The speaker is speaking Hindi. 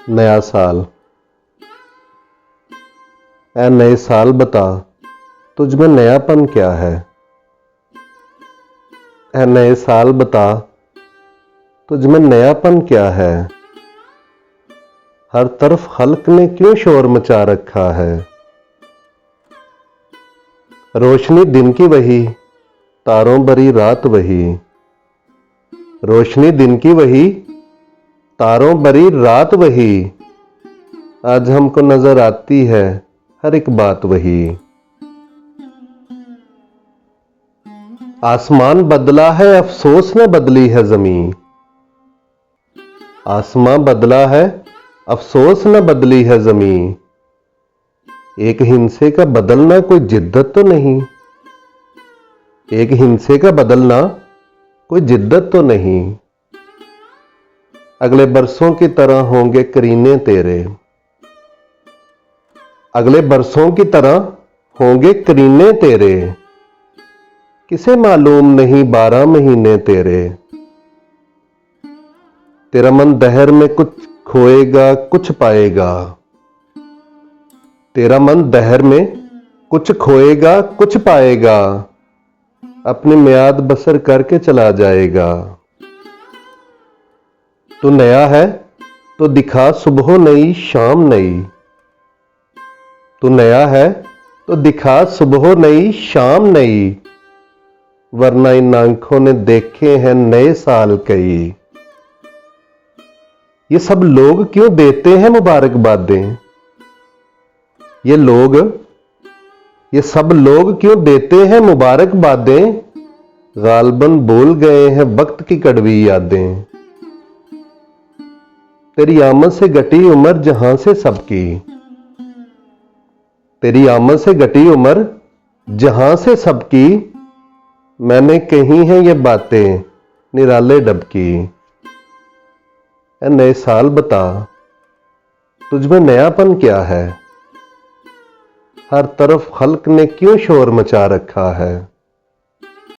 नया साल। ऐ नए साल बता, तुझ में नयापन क्या है। ऐ नए साल बता, तुझ में नयापन क्या है। हर तरफ खल्क ने क्यों शोर मचा रखा है। रोशनी दिन की वही, तारों भरी रात वही। रोशनी दिन की वही, तारों भरी रात वही। आज हमको नजर आती है हर एक बात वही। आसमान बदला है, अफसोस न बदली है जमीन। आसमान बदला है, अफसोस न बदली है जमीन। एक हिंसे का बदलना कोई जिद्दत तो नहीं। एक हिंसे का बदलना कोई जिद्दत तो नहीं। अगले बरसों की तरह होंगे करीने तेरे। अगले बरसों की तरह होंगे करीने तेरे। किसे मालूम नहीं 12 महीने तेरे। तेरा मन दहर में कुछ खोएगा कुछ पाएगा। तेरा मन दहर में कुछ खोएगा कुछ पाएगा। अपनी मियाद बसर करके चला जाएगा। तू नया है तो दिखा सुबह नई शाम नई। तू नया है तो दिखा सुबह नई शाम नई। वरना इन आंखों ने देखे हैं नए साल कई। ये सब लोग क्यों देते हैं मुबारकबादें। ये सब लोग क्यों देते हैं मुबारकबादें। गालबन भूल गए हैं वक्त की कड़वी यादें। तेरी आमद से घटी उम्र जहां से सबकी। तेरी आमद से घटी उम्र जहां से सबकी। मैंने कही हैं ये बातें निराले डबकी। ऐ नए साल बता, तुझ में नयापन क्या है। हर तरफ खल्क ने क्यों शोर मचा रखा है।